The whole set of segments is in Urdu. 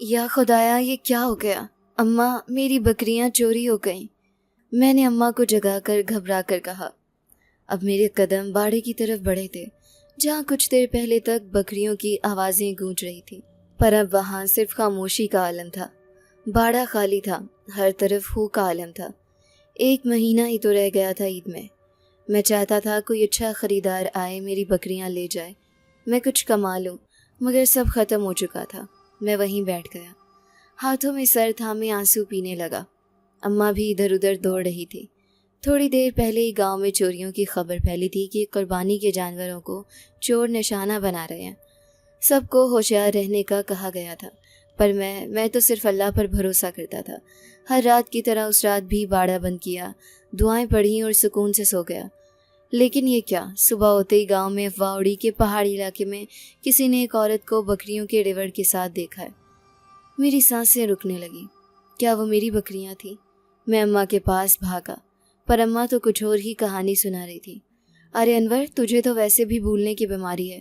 یا خدایا یہ کیا ہو گیا؟ اماں میری بکریاں چوری ہو گئیں۔ میں نے اماں کو جگا کر گھبرا کر کہا۔ اب میرے قدم باڑے کی طرف بڑھے تھے جہاں کچھ دیر پہلے تک بکریوں کی آوازیں گونج رہی تھیں، پر اب وہاں صرف خاموشی کا عالم تھا۔ باڑا خالی تھا، ہر طرف ہو کا عالم تھا۔ 1 مہینہ ہی تو رہ گیا تھا عید میں۔ میں چاہتا تھا کوئی اچھا خریدار آئے، میری بکریاں لے جائے، میں کچھ کما لوں، مگر سب ختم ہو چکا تھا۔ میں وہیں بیٹھ گیا، ہاتھوں میں سر تھامے آنسو پینے لگا۔ اماں بھی ادھر ادھر دوڑ رہی تھی۔ تھوڑی دیر پہلے ہی گاؤں میں چوریوں کی خبر پھیلی تھی کہ قربانی کے جانوروں کو چور نشانہ بنا رہے ہیں۔ سب کو ہوشیار رہنے کا کہا گیا تھا، پر میں تو صرف اللہ پر بھروسہ کرتا تھا۔ ہر رات کی طرح اس رات بھی باڑا بند کیا، دعائیں پڑھیں اور سکون سے سو گیا۔ لیکن یہ کیا، صبح ہوتے ہی گاؤں میں افواہ اڑی کہ پہاڑی علاقے میں کسی نے ایک عورت کو بکریوں کے ریوڑ کے ساتھ دیکھا ہے۔ میری سانسیں رکنے لگیں۔ کیا وہ میری بکریاں تھیں؟ میں اماں کے پاس بھاگا، پر اماں تو کچھ اور ہی کہانی سنا رہی تھی۔ ارے انور، تجھے تو ویسے بھی بھولنے کی بیماری ہے۔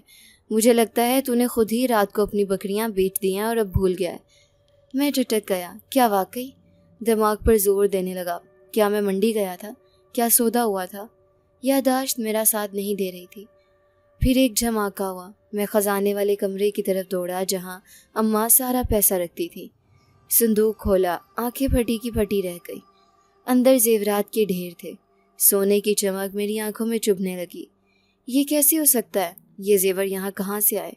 مجھے لگتا ہے تو نے خود ہی رات کو اپنی بکریاں بیچ دی ہیں اور اب بھول گیا ہے۔ میں جھٹک گیا۔ کیا واقعی؟ دماغ پر زور دینے لگا۔ کیا میں منڈی گیا تھا؟ کیا سودا ہوا تھا؟ یادداشت میرا ساتھ نہیں دے رہی تھی۔ پھر ایک جھماکہ ہوا۔ میں خزانے والے کمرے کی طرف دوڑا جہاں اماں سارا پیسہ رکھتی تھی۔ صندوق کھولا، آنکھیں پھٹی کی پھٹی رہ گئی۔ اندر زیورات کے ڈھیر تھے۔ سونے کی چمک میری آنکھوں میں چبھنے لگی۔ یہ کیسے ہو سکتا ہے؟ یہ زیور یہاں کہاں سے آئے؟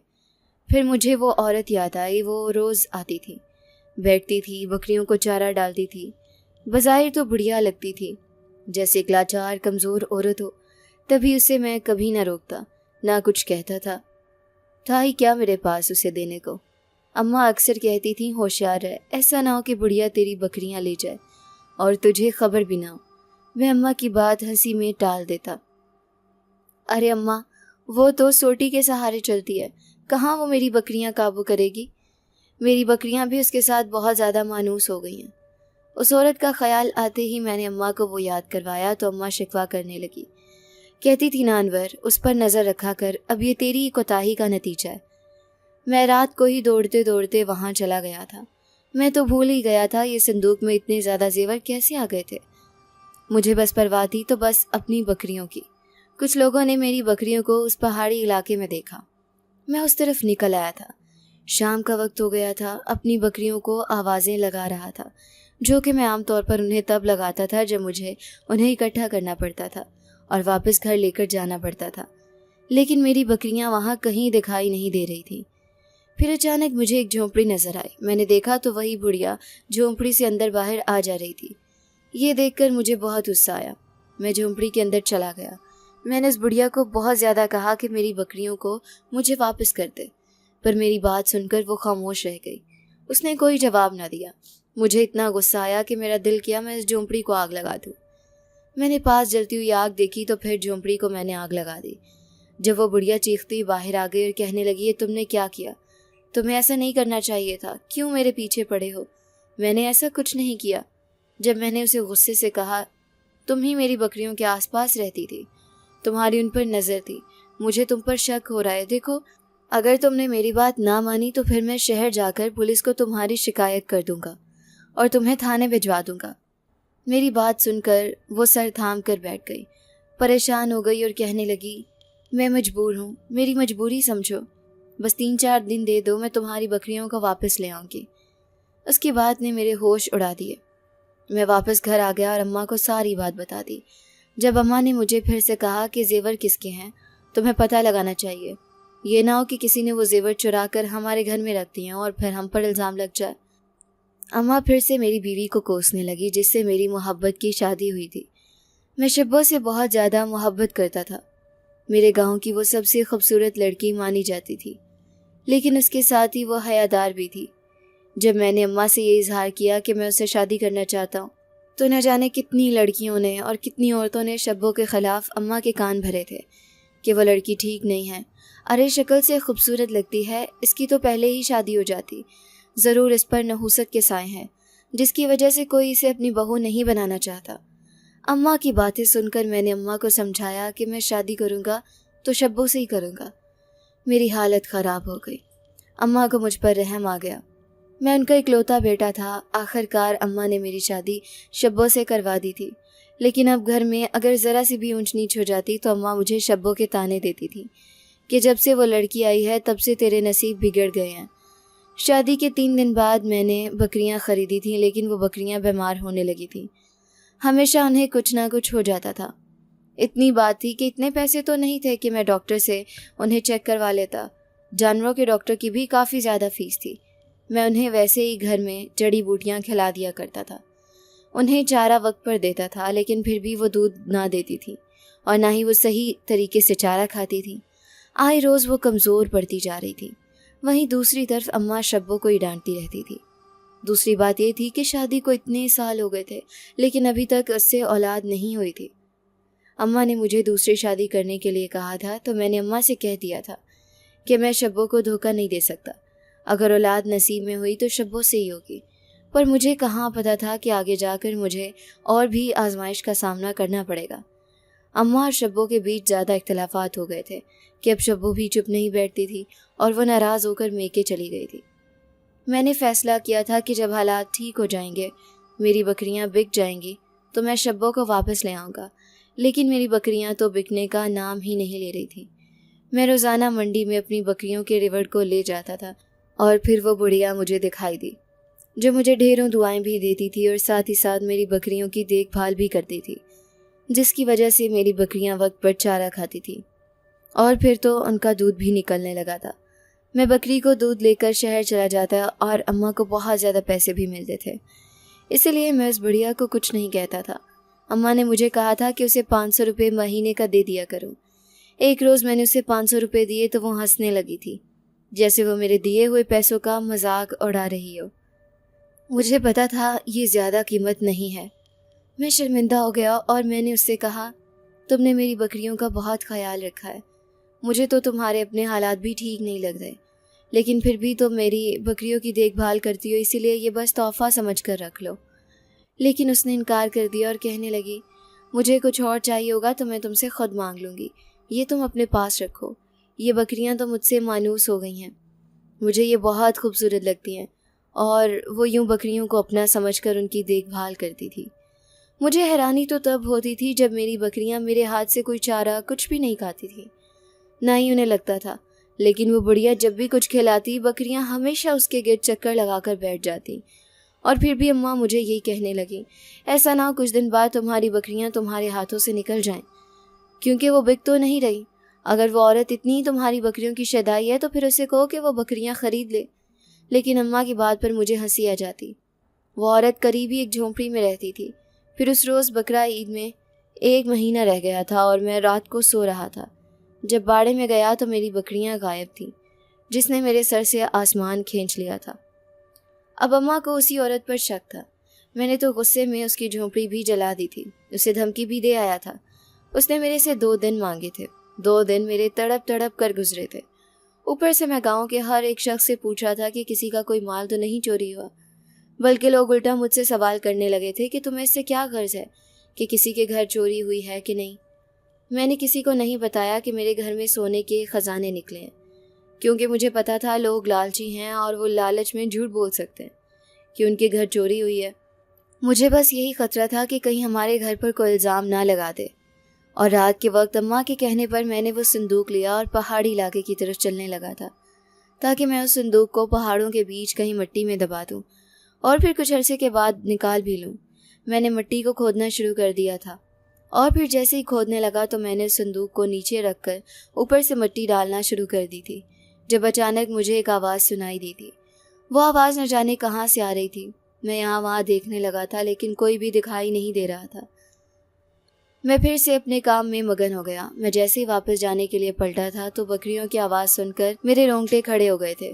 پھر مجھے وہ عورت یاد آئی۔ وہ روز آتی تھی، بیٹھتی تھی، بکریوں کو چارہ ڈالتی تھی۔ بظاہر تو بڑھیا لگتی تھی، جیسے ایک لاچار کمزور عورت ہو۔ تبھی اسے میں کبھی نہ روکتا، نہ کچھ کہتا تھا ہی کیا میرے پاس اسے دینے کو۔ اماں اکثر کہتی تھیں ہوشیار رہ، ایسا نہ ہو کہ بڑھیا تیری بکریاں لے جائے اور تجھے خبر بھی نہ ہو۔ میں اماں کی بات ہنسی میں ٹال دیتا۔ ارے اماں، وہ تو سوٹی کے سہارے چلتی ہے، کہاں وہ میری بکریاں قابو کرے گی؟ میری بکریاں بھی اس کے ساتھ بہت زیادہ مانوس ہو گئی ہیں۔ اس عورت کا خیال آتے ہی میں نے اماں کو وہ یاد کروایا تو اماں شکوہ کرنے لگی۔ کہتی تھی نا انور، اس پر نظر رکھا کر، اب یہ تیری کوتاہی کا نتیجہ ہے۔ میں رات کو ہی دوڑتے دوڑتے وہاں چلا گیا تھا۔ میں تو بھول ہی گیا تھا یہ صندوق میں اتنے زیادہ زیور کیسے آ گئے تھے۔ مجھے بس پرواہ تھی تو بس اپنی بکریوں کی۔ کچھ لوگوں نے میری بکریوں کو اس پہاڑی علاقے میں دیکھا۔ میں اس طرف نکل آیا تھا۔ شام کا وقت ہو گیا تھا۔ اپنی بکریوں کو آوازیں لگا رہا تھا، جو کہ میں عام طور پر انہیں تب لگاتا تھا جب مجھے انہیں اکٹھا کرنا پڑتا تھا اور واپس گھر لے کر جانا پڑتا تھا۔ لیکن میری بکریاں وہاں کہیں دکھائی نہیں دے رہی تھیں۔ پھر اچانک مجھے ایک جھونپڑی نظر آئی۔ میں نے دیکھا تو وہی بڑھیا جھونپڑی سے اندر باہر آ جا رہی تھی۔ یہ دیکھ کر مجھے بہت غصہ آیا۔ میں جھونپڑی کے اندر چلا گیا۔ میں نے اس بڑھیا کو بہت زیادہ کہا کہ میری بکریوں کو مجھے واپس کر دے، پر میری بات سن کر وہ خاموش رہ گئی۔ اس نے کوئی جواب نہ دیا۔ مجھے اتنا غصہ آیا کہ میرا دل کیا میں اس جھونپڑی کو آگ لگا دوں۔ میں نے پاس جلتی ہوئی آگ دیکھی تو پھر جھونپڑی کو میں نے آگ لگا دی۔ جب وہ بڑھیا چیختی باہر آ گئی اور کہنے لگی، یہ تم نے کیا کیا؟ تمہیں ایسا نہیں کرنا چاہیے تھا، کیوں میرے پیچھے پڑے ہو؟ میں نے ایسا کچھ نہیں کیا۔ جب میں نے اسے غصے سے کہا، تم ہی میری بکریوں کے آس پاس رہتی تھی، تمہاری ان پر نظر تھی، مجھے تم پر شک ہو رہا ہے۔ دیکھو، اگر تم نے میری بات نہ مانی تو پھر میں شہر جا کر پولیس کو تمہاری شکایت کر دوں گا اور تمہیں تھانے بھجوا دوں گا۔ میری بات سن کر وہ سر تھام کر بیٹھ گئی، پریشان ہو گئی اور کہنے لگی، میں مجبور ہوں، میری مجبوری سمجھو، بس 3-4 دن دے دو، میں تمہاری بکریوں کو واپس لے آؤں گی۔ اس کی بات نے میرے ہوش اڑا دیے۔ میں واپس گھر آ گیا اور اماں کو ساری بات بتا دی۔ جب اماں نے مجھے پھر سے کہا کہ زیور کس کے ہیں، تمہیں پتہ لگانا چاہیے، یہ نہ ہو کہ کسی نے وہ زیور چرا کر ہمارے گھر میں رکھ دیا اور پھر ہم پر الزام لگ جائے۔ اماں پھر سے میری بیوی کو کوسنے لگی جس سے میری محبت کی شادی ہوئی تھی۔ میں شبو سے بہت زیادہ محبت کرتا تھا۔ میرے گاؤں کی وہ سب سے خوبصورت لڑکی مانی جاتی تھی، لیکن اس کے ساتھ ہی وہ حیادار بھی تھی۔ جب میں نے اماں سے یہ اظہار کیا کہ میں اس سے شادی کرنا چاہتا ہوں تو نہ جانے کتنی لڑکیوں نے اور کتنی عورتوں نے شبو کے خلاف اماں کے کان بھرے تھے کہ وہ لڑکی ٹھیک نہیں ہے، ارے شکل سے خوبصورت لگتی ہے، اس کی تو پہلے ہی شادی ہو جاتی، ضرور اس پر نحوست کے سائے ہیں جس کی وجہ سے کوئی اسے اپنی بہو نہیں بنانا چاہتا۔ اماں کی باتیں سن کر میں نے اماں کو سمجھایا کہ میں شادی کروں گا تو شبو سے ہی کروں گا۔ میری حالت خراب ہو گئی۔ اماں کو مجھ پر رحم آ گیا۔ میں ان کا اکلوتا بیٹا تھا۔ آخرکار اماں نے میری شادی شبو سے کروا دی تھی، لیکن اب گھر میں اگر ذرا سی بھی اونچ نیچ ہو جاتی تو اماں مجھے شبو کے تانے دیتی تھی کہ جب سے وہ لڑکی آئی ہے تب سے تیرے نصیب بگڑ گئے ہیں۔ شادی کے 3 دن بعد میں نے بکریاں خریدی تھیں، لیکن وہ بکریاں بیمار ہونے لگی تھیں۔ ہمیشہ انہیں کچھ نہ کچھ ہو جاتا تھا۔ اتنی بات تھی کہ اتنے پیسے تو نہیں تھے کہ میں ڈاکٹر سے انہیں چیک کروا لیتا۔ جانوروں کے ڈاکٹر کی بھی کافی زیادہ فیس تھی۔ میں انہیں ویسے ہی گھر میں جڑی بوٹیاں کھلا دیا کرتا تھا، انہیں چارہ وقت پر دیتا تھا، لیکن پھر بھی وہ دودھ نہ دیتی تھی اور نہ ہی وہ صحیح طریقے سے چارہ کھاتی تھی۔ آئے روز وہ کمزور پڑتی جا رہی تھی۔ وہیں دوسری طرف اماں شبو کو ہی ڈانٹتی رہتی تھی۔ دوسری بات یہ تھی کہ شادی کو اتنے سال ہو گئے تھے، لیکن ابھی تک اس سے اولاد نہیں ہوئی تھی۔ اماں نے مجھے دوسری شادی کرنے کے لیے کہا تھا، تو میں نے اماں سے کہہ دیا تھا کہ میں شبو کو دھوکہ نہیں دے سکتا۔ اگر اولاد نصیب میں ہوئی تو شبو سے ہی ہوگی، پر مجھے کہاں پتہ تھا کہ آگے جا کر مجھے اور بھی آزمائش کا سامنا کرنا پڑے گا۔ اماں اور شبو کے بیچ زیادہ اختلافات ہو گئے تھے کہ اب شبو بھی چپ نہیں بیٹھتی تھی اور وہ ناراض ہو کر میکے چلی گئی تھی۔ میں نے فیصلہ کیا تھا کہ جب حالات ٹھیک ہو جائیں گے، میری بکریاں بک جائیں گی تو میں شبو کو واپس لے آؤں گا، لیکن میری بکریاں تو بکنے کا نام ہی نہیں لے رہی تھی۔ میں روزانہ منڈی میں اپنی بکریوں کے ریوڑ کو لے جاتا تھا اور پھر وہ بڑھیا مجھے دکھائی دی، جو مجھے ڈھیروں دعائیں بھی دیتی تھی اور ساتھ ہی ساتھ میری بکریوں کی دیکھ بھال بھی کرتی تھی، جس کی وجہ سے میری بکریاں وقت پر چارہ کھاتی تھی اور پھر تو ان کا دودھ بھی نکلنے لگا تھا۔ میں بکری کو دودھ لے کر شہر چلا جاتا اور اماں کو بہت زیادہ پیسے بھی ملتے تھے، اسی لیے میں اس بڑھیا کو کچھ نہیں کہتا تھا۔ اماں نے مجھے کہا تھا کہ اسے 500 روپے مہینے کا دے دیا کروں۔ ایک روز میں نے اسے 500 روپے دیے تو وہ ہنسنے لگی تھی، جیسے وہ میرے دیے ہوئے پیسوں کا مذاق اڑا رہی ہو۔ مجھے پتا تھا یہ زیادہ قیمت نہیں ہے۔ میں شرمندہ ہو گیا اور میں نے اس سے کہا، تم نے میری بکریوں کا بہت خیال رکھا ہے، مجھے تو تمہارے اپنے حالات بھی ٹھیک نہیں لگ رہے، لیکن پھر بھی تم میری بکریوں کی دیکھ بھال کرتی ہو، اسی لیے یہ بس تحفہ سمجھ کر رکھ لو۔ لیکن اس نے انکار کر دیا اور کہنے لگی، مجھے کچھ اور چاہیے ہوگا تو میں تم سے خود مانگ لوں گی، یہ تم اپنے پاس رکھو۔ یہ بکریاں تو مجھ سے مانوس ہو گئی ہیں، مجھے یہ بہت خوبصورت لگتی ہیں، اور وہ یوں بکریوں کو اپنا سمجھ کر ان کی دیکھ بھال کرتی تھی۔ مجھے حیرانی تو تب ہوتی تھی جب میری بکریاں میرے ہاتھ سے کوئی چارہ کچھ بھی نہیں کھاتی تھی، نہ ہی انہیں لگتا تھا، لیکن وہ بڑھیا جب بھی کچھ کھلاتی بکریاں ہمیشہ اس کے گرد چکر لگا کر بیٹھ جاتی۔ اور پھر بھی اماں مجھے یہی کہنے لگی، ایسا نہ ہو کچھ دن بعد تمہاری بکریاں تمہارے ہاتھوں سے نکل جائیں، کیونکہ وہ بک تو نہیں رہی۔ اگر وہ عورت اتنی ہی تمہاری بکریوں کی شیدائی ہے تو پھر اسے کہو کہ وہ بکریاں خرید لے۔ لیکن اماں کی بات پر مجھے ہنسی آ جاتی۔ وہ عورت قریب ہی ایک جھونپڑی میں رہتی تھی۔ پھر اس روز بقرہ عید میں 1 مہینہ رہ گیا تھا اور میں رات کو سو رہا تھا۔ جب باڑے میں گیا تو میری بکریاں غائب تھیں، جس نے میرے سر سے آسمان کھینچ لیا تھا۔ اب اماں کو اسی عورت پر شک تھا۔ میں نے تو غصے میں اس کی جھونپڑی بھی جلا دی تھی، اسے دھمکی بھی دے آیا تھا۔ اس نے میرے سے 2 دن مانگے تھے۔ 2 دن میرے تڑپ تڑپ کر گزرے تھے۔ اوپر سے میں گاؤں کے ہر ایک شخص سے پوچھا تھا کہ کسی کا کوئی مال تو نہیں چوری ہوا، بلکہ لوگ الٹا مجھ سے سوال کرنے لگے تھے کہ تمہیں اس سے کیا غرض ہے کہ کسی کے گھر چوری ہوئی ہے کہ نہیں۔ میں نے کسی کو نہیں بتایا کہ میرے گھر میں سونے کے خزانے نکلے ہیں، کیونکہ مجھے پتا تھا لوگ لالچی ہیں اور وہ لالچ میں جھوٹ بول سکتے ہیں کہ ان کے گھر چوری ہوئی ہے۔ مجھے بس یہی خطرہ تھا کہ کہیں ہمارے گھر پر کوئی الزام نہ لگا دے۔ اور رات کے وقت اماں کے کہنے پر میں نے وہ صندوق لیا اور پہاڑی علاقے کی طرف چلنے لگا تھا، تاکہ میں اس صندوق کو پہاڑوں کے بیچ کہیں مٹی میں دبا دوں اور پھر کچھ عرصے کے بعد نکال بھی لوں۔ میں نے مٹی کو کھودنا شروع کر دیا تھا، اور پھر جیسے ہی کھودنے لگا تو میں نے اس صندوق کو نیچے رکھ کر اوپر سے مٹی ڈالنا شروع کر دی تھی، جب اچانک مجھے ایک آواز سنائی دی تھی۔ وہ آواز نہ جانے کہاں سے آ رہی تھی۔ میں یہاں وہاں دیکھنے لگا تھا، لیکن کوئی بھی دکھائی نہیں دے رہا تھا۔ میں پھر سے اپنے کام میں مگن ہو گیا۔ میں جیسے ہی واپس جانے کے لیے پلٹا تھا تو بکریوں کی آواز سن کر میرے رونگٹے کھڑے ہو گئے تھے۔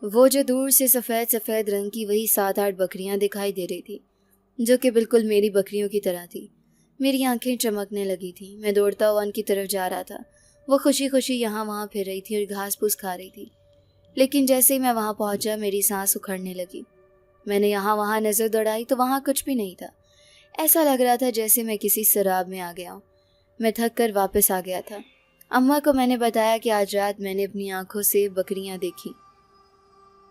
وہ جو دور سے سفید سفید رنگ کی وہی 7-8 بکریاں دکھائی دے رہی تھی، جو کہ بالکل میری بکریوں کی طرح تھی۔ میری آنکھیں چمکنے لگی تھیں۔ میں دوڑتا ہوا ان کی طرف جا رہا تھا۔ وہ خوشی خوشی یہاں وہاں پھر رہی تھی اور گھاس پھوس کھا رہی تھی، لیکن جیسے ہی میں وہاں پہنچا میری سانس اکھڑنے لگی۔ میں نے یہاں وہاں نظر دوڑائی تو وہاں کچھ بھی نہیں تھا۔ ایسا لگ رہا تھا جیسے میں کسی سراب میں آ گیا ہوں۔ میں تھک کر واپس آ گیا تھا۔ اماں کو میں نے بتایا کہ آج رات میں نے اپنی آنکھوں سے بکریاں دیکھی۔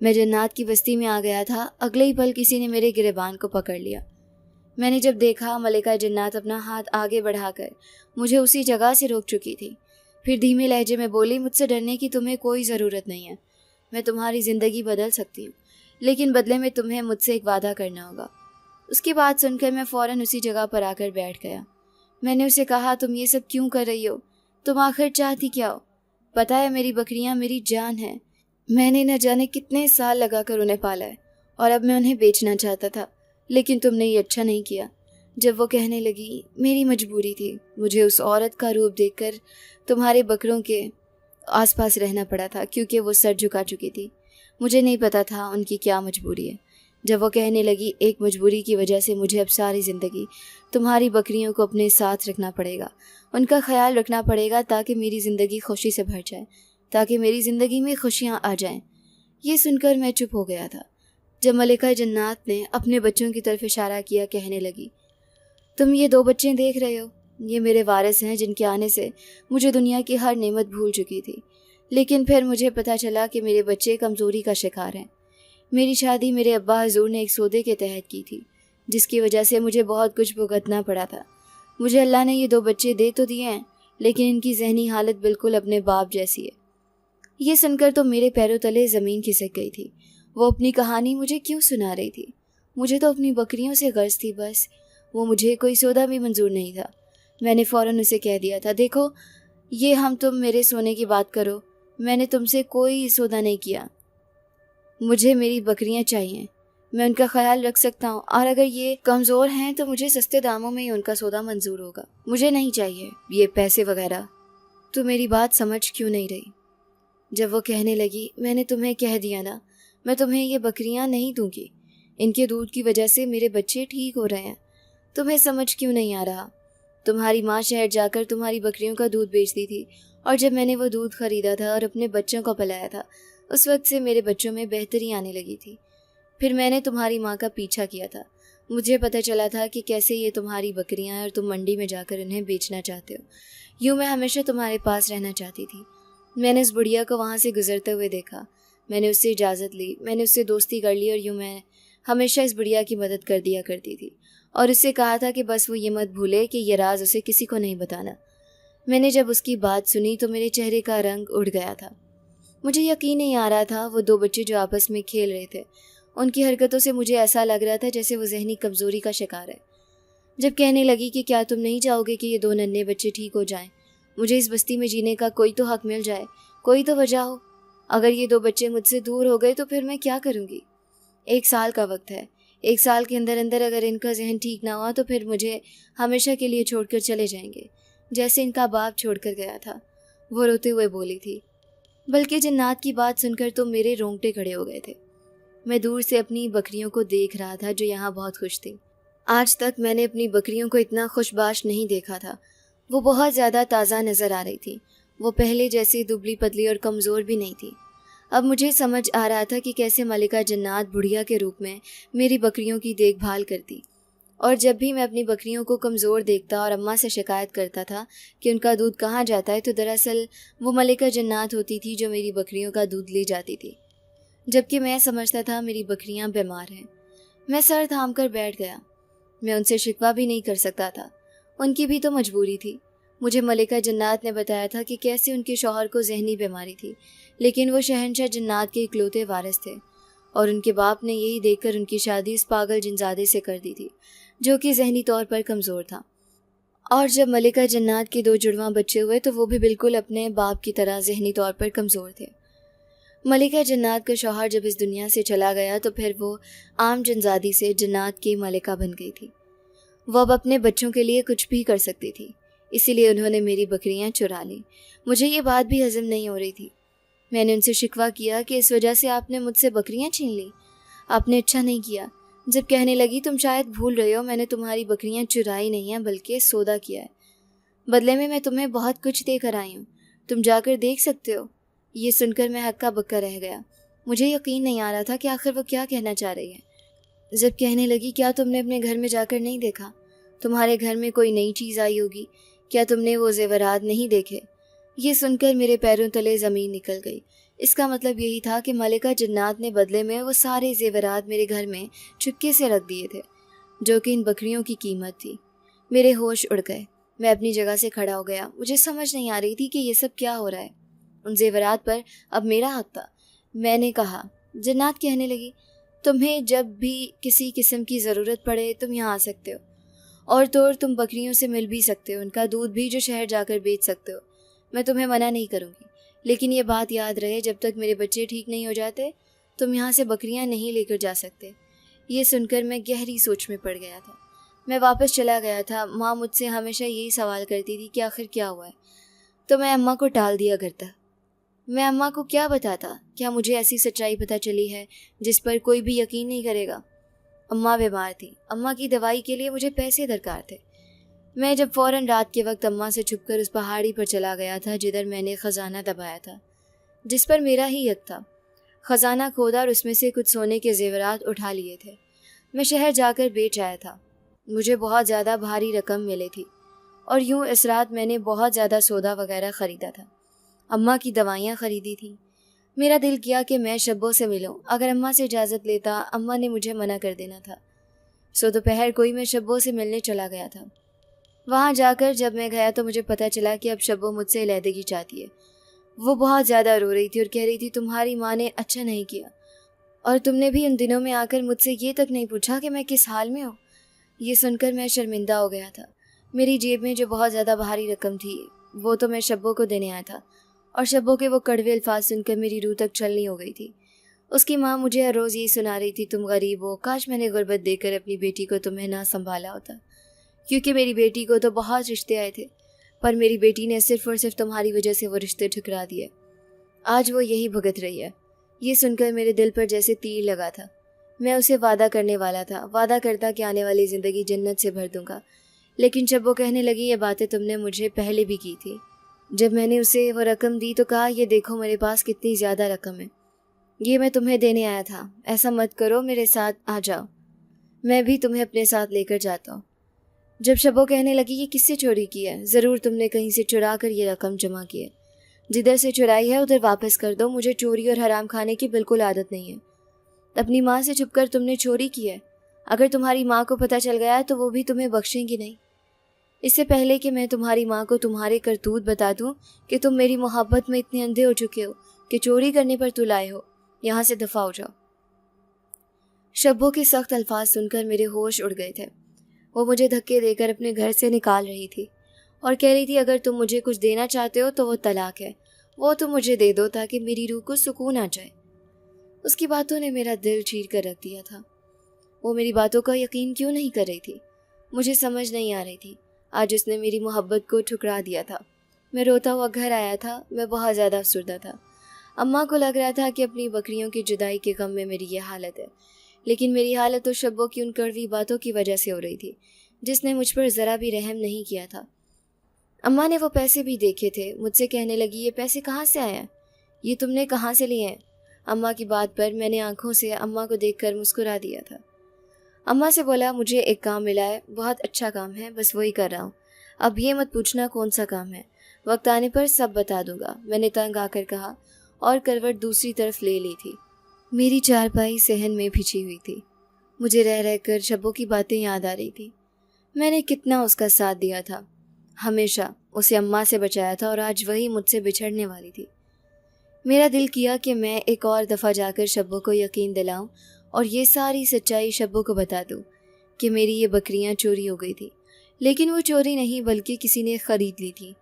میں جنات کی بستی میں آ گیا تھا، اگلے ہی پل کسی نے میرے گریبان کو پکڑ لیا۔ میں نے جب دیکھا، ملکہ جنات اپنا ہاتھ آگے بڑھا کر مجھے اسی جگہ سے روک چکی تھی۔ پھر دھیمے لہجے میں بولی، مجھ سے ڈرنے کی تمہیں کوئی ضرورت نہیں ہے، میں تمہاری زندگی بدل سکتی ہوں، لیکن بدلے میں تمہیں مجھ سے ایک وعدہ کرنا ہوگا۔ اس کی بات سن کر میں فوراً اسی جگہ پر آ کر بیٹھ گیا۔ میں نے اسے کہا، تم یہ سب کیوں کر رہی ہو؟ تم آخر چاہتی کیا ہو؟ پتہ ہے میری بکریاں میری جان ہیں، میں نے نہ جانے کتنے سال لگا کر انہیں پالا ہے، اور اب میں انہیں بیچنا چاہتا تھا، لیکن تم نے یہ اچھا نہیں کیا۔ جب وہ کہنے لگی، میری مجبوری تھی، مجھے اس عورت کا روپ دیکھ کر تمہارے بکروں کے آس پاس رہنا پڑا تھا، کیونکہ وہ سر جھکا چکی تھی، مجھے نہیں پتا تھا ان کی کیا مجبوری ہے۔ جب وہ کہنے لگی، ایک مجبوری کی وجہ سے مجھے اب ساری زندگی تمہاری بکریوں کو اپنے ساتھ رکھنا پڑے گا، ان کا خیال رکھنا پڑے گا، تاکہ میری زندگی خوشی سے بھر جائے، تاکہ میری زندگی میں خوشیاں آ جائیں۔ یہ سن کر میں چپ ہو گیا تھا۔ جب ملکہ جنات نے اپنے بچوں کی طرف اشارہ کیا، کہنے لگی، تم یہ 2 بچے دیکھ رہے ہو، یہ میرے وارث ہیں، جن کے آنے سے مجھے دنیا کی ہر نعمت بھول چکی تھی، لیکن پھر مجھے پتہ چلا کہ میرے بچے کمزوری کا شکار ہیں۔ میری شادی میرے ابا حضور نے ایک سودے کے تحت کی تھی، جس کی وجہ سے مجھے بہت کچھ بھگتنا پڑا تھا۔ مجھے اللہ نے یہ 2 بچے دے تو دیے ہیں، لیکن ان کی ذہنی حالت بالکل اپنے باپ جیسی ہے۔ یہ سن کر تو میرے پیروں تلے زمین کھسک گئی تھی۔ وہ اپنی کہانی مجھے کیوں سنا رہی تھی؟ مجھے تو اپنی بکریوں سے غرض تھی بس، وہ مجھے کوئی سودا بھی منظور نہیں تھا۔ میں نے فوراً اسے کہہ دیا تھا، دیکھو، یہ تم میرے سونے کی بات کرو، میں نے تم سے کوئی سودا نہیں کیا، مجھے میری بکریاں چاہیے، میں ان کا خیال رکھ سکتا ہوں، اور اگر یہ کمزور ہیں تو مجھے سستے داموں میں ہی ان کا سودا منظور ہوگا، مجھے نہیں چاہیے یہ پیسے وغیرہ۔ تو میری بات سمجھ کیوں نہیں رہی؟ جب وہ کہنے لگی، میں نے تمہیں کہہ دیا نا، میں تمہیں یہ بکریاں نہیں دوں گی، ان کے دودھ کی وجہ سے میرے بچے ٹھیک ہو رہے ہیں، تمہیں سمجھ کیوں نہیں آ رہا؟ تمہاری ماں شہر جا کر تمہاری بکریوں کا دودھ بیچتی تھی، اور جب میں نے وہ دودھ خریدا تھا اور اپنے بچوں کو پلایا تھا، اس وقت سے میرے بچوں میں بہتری آنے لگی تھی۔ پھر میں نے تمہاری ماں کا پیچھا کیا تھا، مجھے پتہ چلا تھا کہ کیسے یہ تمہاری بکریاں ہیں اور تم منڈی میں جا کر انہیں بیچنا چاہتے ہو، یوں میں ہمیشہ تمہارے پاس رہنا چاہتی تھی۔ میں نے اس بڑھیا کو وہاں سے گزرتے ہوئے دیکھا، میں نے اس سے اجازت لی، میں نے اس سے دوستی کر لی، اور یوں میں ہمیشہ اس بڑھیا کی مدد کر دیا کرتی تھی، اور اس سے کہا تھا کہ بس وہ یہ مت بھولے کہ یہ راز اسے کسی کو نہیں بتانا۔ میں نے جب اس کی بات سنی تو میرے چہرے کا رنگ اڑ گیا تھا۔ مجھے یقین نہیں آ رہا تھا، وہ 2 بچے جو آپس میں کھیل رہے تھے، ان کی حرکتوں سے مجھے ایسا لگ رہا تھا جیسے وہ ذہنی کمزوری کا شکار ہے۔ جب کہنے لگی کہ کیا تم نہیں چاہو گے کہ یہ 2 ننھے بچے ٹھیک ہو جائیں، مجھے اس بستی میں جینے کا کوئی تو حق مل جائے، کوئی تو وجہ ہو، اگر یہ 2 بچے مجھ سے دور ہو گئے تو پھر میں کیا کروں گی؟ 1 سال کا وقت ہے، 1 سال کے اندر اگر ان کا ذہن ٹھیک نہ ہوا تو پھر مجھے ہمیشہ کے لیے چھوڑ کر چلے جائیں گے، جیسے ان کا باپ چھوڑ کر گیا تھا۔ وہ روتے ہوئے بولی تھی۔ بلکہ جنات کی بات سن کر تو میرے رونگٹے کھڑے ہو گئے تھے۔ میں دور سے اپنی بکریوں کو دیکھ رہا تھا جو یہاں بہت خوش تھیں۔ آج تک میں نے اپنی بکریوں کو اتنا خوش باش نہیں دیکھا تھا۔ وہ بہت زیادہ تازہ نظر آ رہی تھی، وہ پہلے جیسی دبلی پتلی اور کمزور بھی نہیں تھی۔ اب مجھے سمجھ آ رہا تھا کہ کیسے ملکہ جنات بڑھیا کے روپ میں میری بکریوں کی دیکھ بھال کرتی، اور جب بھی میں اپنی بکریوں کو کمزور دیکھتا اور اماں سے شکایت کرتا تھا کہ ان کا دودھ کہاں جاتا ہے، تو دراصل وہ ملکہ جنات ہوتی تھی جو میری بکریوں کا دودھ لے جاتی تھی، جبکہ میں سمجھتا تھا میری بکریاں بیمار ہیں۔ میں سر تھام کر بیٹھ گیا۔ میں ان سے شکوہ بھی نہیں کر سکتا تھا، ان کی بھی تو مجبوری تھی۔ مجھے ملکہ جنات نے بتایا تھا کہ کیسے ان کے شوہر کو ذہنی بیماری تھی، لیکن وہ شہنشاہ جنات کے اکلوتے وارث تھے، اور ان کے باپ نے یہی دیکھ کر ان کی شادی اس پاگل جنزادے سے کر دی تھی جو کہ ذہنی طور پر کمزور تھا۔ اور جب ملکہ جنات کے 2 جڑواں بچے ہوئے تو وہ بھی بالکل اپنے باپ کی طرح ذہنی طور پر کمزور تھے۔ ملکہ جنات کا شوہر جب اس دنیا سے چلا گیا تو پھر وہ عام جنزادی سے جنات کی ملکہ بن گئی تھی۔ وہ اب اپنے بچوں کے لیے کچھ بھی کر سکتی تھی، اسی لیے انہوں نے میری بکریاں چرا لیں۔ مجھے یہ بات بھی ہضم نہیں ہو رہی تھی۔ میں نے ان سے شکوہ کیا کہ اس وجہ سے آپ نے مجھ سے بکریاں چھین لیں، آپ نے اچھا نہیں کیا۔ جب کہنے لگی، تم شاید بھول رہے ہو، میں نے تمہاری بکریاں چرائی نہیں ہیں بلکہ سودا کیا ہے، بدلے میں تمہیں بہت کچھ دے کر آئی ہوں، تم جا کر دیکھ سکتے ہو۔ یہ سن کر میں ہکا بکا رہ گیا، مجھے یقین نہیں آ رہا تھا کہ آخر وہ کیا کہنا چاہ رہی ہے۔ جب کہنے لگی، کیا تم نے اپنے گھر میں جا کر نہیں دیکھا؟ تمہارے گھر میں کوئی نئی چیز آئی ہوگی، کیا تم نے وہ زیورات نہیں دیکھے؟ یہ سن کر میرے پیروں تلے زمین نکل گئی۔ اس کا مطلب یہی تھا کہ ملکہ جنات نے بدلے میں وہ سارے زیورات میرے گھر میں چپکے سے رکھ دیے تھے جو کہ ان بکریوں کی قیمت تھی۔ میرے ہوش اڑ گئے، میں اپنی جگہ سے کھڑا ہو گیا۔ مجھے سمجھ نہیں آ رہی تھی کہ یہ سب کیا ہو رہا ہے۔ ان زیورات پر اب میرا حق تھا۔ میں نے کہا، جنات کہنے لگی، تمہیں جب بھی کسی قسم کی ضرورت پڑے تم یہاں آ سکتے ہو، اور تو اور تم بکریوں سے مل بھی سکتے ہو، ان کا دودھ بھی جو شہر جا کر بیچ سکتے ہو۔ میں تمہیں منع نہیں کروں گی، لیکن یہ بات یاد رہے جب تک میرے بچے ٹھیک نہیں ہو جاتے تم یہاں سے بکریاں نہیں لے کر جا سکتے۔ یہ سن کر میں گہری سوچ میں پڑ گیا تھا۔ میں واپس چلا گیا تھا۔ ماں مجھ سے ہمیشہ یہی سوال کرتی تھی کہ آخر کیا ہوا ہے، تو میں اماں کو ٹال دیا کرتا۔ میں اماں کو کیا بتاتا؟ کیا مجھے ایسی سچائی پتہ چلی ہے جس پر کوئی بھی یقین نہیں کرے گا؟ اماں بیمار تھی، اماں کی دوائی کے لیے مجھے پیسے درکار تھے۔ میں جب فوراً رات کے وقت اماں سے چھپ کر اس پہاڑی پر چلا گیا تھا جدھر میں نے خزانہ دبایا تھا، جس پر میرا ہی حق تھا۔ خزانہ کھودا اور اس میں سے کچھ سونے کے زیورات اٹھا لیے تھے۔ میں شہر جا کر بیچ آیا تھا۔ مجھے بہت زیادہ بھاری رقم ملی تھی، اور یوں اس رات میں نے بہت زیادہ سودا وغیرہ خریدا تھا۔ اماں کی دوائیاں خریدی تھیں۔ میرا دل کیا کہ میں شبو سے ملوں۔ اگر اماں سے اجازت لیتا، اماں نے مجھے منع کر دینا تھا۔ سو دوپہر کوئی میں شبو سے ملنے چلا گیا تھا۔ وہاں جا کر جب میں گیا تو مجھے پتہ چلا کہ اب شبو مجھ سے علیحدگی چاہتی ہے۔ وہ بہت زیادہ رو رہی تھی اور کہہ رہی تھی تمہاری ماں نے اچھا نہیں کیا، اور تم نے بھی ان دنوں میں آ کر مجھ سے یہ تک نہیں پوچھا کہ میں کس حال میں ہوں۔ یہ سن کر میں شرمندہ ہو گیا تھا۔ میری جیب میں جو بہت زیادہ بھاری رقم تھی وہ تو میں شبو کو دینے آیا تھا، اور شبو کے وہ کڑوے الفاظ سن کر میری روح تک چھلنی ہو گئی تھی۔ اس کی ماں مجھے ہر روز یہی سنا رہی تھی، تم غریب ہو، کاش میں نے غربت دے کر اپنی بیٹی کو تمہیں نہ سنبھالا ہوتا، کیونکہ میری بیٹی کو تو بہت رشتے آئے تھے، پر میری بیٹی نے صرف اور صرف تمہاری وجہ سے وہ رشتے ٹھکرا دیے۔ آج وہ یہی بھگت رہی ہے۔ یہ سن کر میرے دل پر جیسے تیر لگا تھا۔ میں اسے وعدہ کرنے والا تھا، وعدہ کرتا کہ آنے والی زندگی جنت سے بھر دوں گا، لیکن جب وہ کہنے لگی یہ باتیں تم نے مجھے پہلے بھی کی تھی۔ جب میں نے اسے وہ رقم دی تو کہا یہ دیکھو میرے پاس کتنی زیادہ رقم ہے، یہ میں تمہیں دینے آیا تھا، ایسا مت کرو، میرے ساتھ آ جاؤ، میں بھی تمہیں اپنے ساتھ لے کر جاتا ہوں۔ جب شبو کہنے لگی یہ کس سے چوری کی ہے؟ ضرور تم نے کہیں سے چرا کر یہ رقم جمع کی ہے، جدھر سے چرائی ہے ادھر واپس کر دو، مجھے چوری اور حرام کھانے کی بالکل عادت نہیں ہے۔ اپنی ماں سے چھپ کر تم نے چوری کی ہے، اگر تمہاری ماں کو پتہ چل گیا تو وہ بھی تمہیں بخشیں گی نہیں۔ اس سے پہلے کہ میں تمہاری ماں کو تمہارے کرتوت بتا دوں کہ تم میری محبت میں اتنے اندھے ہو چکے ہو کہ چوری کرنے پر تلائے ہو، یہاں سے دفع ہو جاؤ۔ شبو کے سخت الفاظ سن کر میرے ہوش اڑ گئے تھے۔ وہ مجھے دھکے دے کر اپنے گھر سے نکال رہی تھی اور کہہ رہی تھی اگر تم مجھے کچھ دینا چاہتے ہو تو وہ طلاق ہے، وہ تم مجھے دے دو تاکہ میری روح کو سکون آ جائے۔ اس کی باتوں نے میرا دل چیر کر رکھ دیا تھا۔ وہ میری باتوں کا یقین کیوں نہیں کر رہی تھی؟ مجھے سمجھ نہیں آ رہی تھی۔ آج اس نے میری محبت کو ٹھکرا دیا تھا۔ میں روتا ہوا گھر آیا تھا۔ میں بہت زیادہ افسردہ تھا۔ اماں کو لگ رہا تھا کہ اپنی بکریوں کی جدائی کے غم میں میری یہ حالت ہے، لیکن میری حالت تو شبو کی ان کڑوی باتوں کی وجہ سے ہو رہی تھی جس نے مجھ پر ذرا بھی رحم نہیں کیا تھا۔ اماں نے وہ پیسے بھی دیکھے تھے۔ مجھ سے کہنے لگی یہ پیسے کہاں سے آئے ہیں؟ یہ تم نے کہاں سے لیے ہیں؟ اماں کی بات پر میں نے آنکھوں سے اماں کو دیکھ کر مسکرا دیا تھا۔ اماں سے بولا مجھے ایک کام ملا ہے، بہت اچھا کام ہے، بس وہی کر رہا ہوں، اب یہ مت پوچھنا کون سا کام ہے، وقت آنے پر سب بتا دوں گا، میں نے تنگ آ کر کہا اور کروٹ دوسری طرف لے لی تھی۔ میری چارپائی صحن میں بچھی ہوئی تھی۔ مجھے رہ رہ کر شبو کی باتیں یاد آ رہی تھی۔ میں نے کتنا اس کا ساتھ دیا تھا، ہمیشہ اسے اماں سے بچایا تھا، اور آج وہی مجھ سے بچھڑنے والی تھی۔ میرا دل کیا کہ میں ایک اور دفعہ جا کر شبو کو یقین دلاؤں اور یہ ساری سچائی شبو کو بتا دوں کہ میری یہ بکریاں چوری ہو گئی تھی، لیکن وہ چوری نہیں بلکہ کسی نے خرید لی تھی،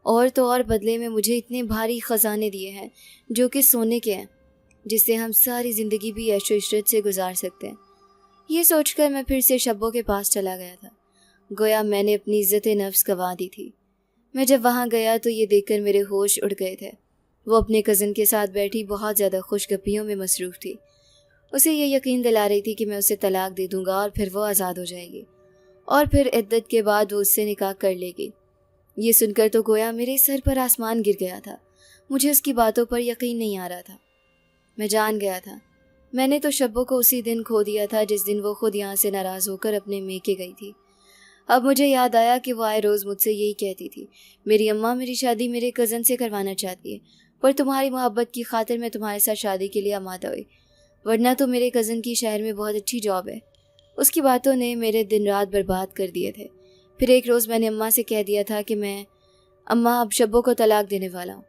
اور تو اور بدلے میں مجھے اتنے بھاری خزانے دیے ہیں جو کہ سونے کے ہیں، جس سے ہم ساری زندگی بھی عیش و عشرت سے گزار سکتے ہیں۔ یہ سوچ کر میں پھر سے شبو کے پاس چلا گیا تھا، گویا میں نے اپنی عزت نفس گنوا دی تھی۔ میں جب وہاں گیا تو یہ دیکھ کر میرے ہوش اڑ گئے تھے۔ وہ اپنے کزن کے ساتھ بیٹھی بہت زیادہ خوش گپیوں میں مصروف تھی۔ اسے یہ یقین دلا رہی تھی کہ میں اسے طلاق دے دوں گا اور پھر وہ آزاد ہو جائے گی، اور پھر عدت کے بعد وہ اس سے نکاح کر لے گی۔ یہ سن کر تو گویا میرے سر پر آسمان گر گیا تھا۔ مجھے اس کی باتوں پر یقین نہیں آ رہا تھا۔ میں جان گیا تھا میں نے تو شبو کو اسی دن کھو دیا تھا جس دن وہ خود یہاں سے ناراض ہو کر اپنے میکے گئی تھی۔ اب مجھے یاد آیا کہ وہ آئے روز مجھ سے یہی کہتی تھی، میری اماں میری شادی میرے کزن سے کروانا چاہتی ہے، پر تمہاری محبت کی خاطر میں تمہارے ساتھ شادی کے لیے آمادہ ہوئی، ورنہ تو میرے کزن کی شہر میں بہت اچھی جاب ہے۔ اس کی باتوں نے میرے دن رات برباد کر دیے تھے۔ پھر ایک روز میں نے اماں سے کہہ دیا تھا کہ میں اماں اب شبو کو طلاق دینے والا ہوں۔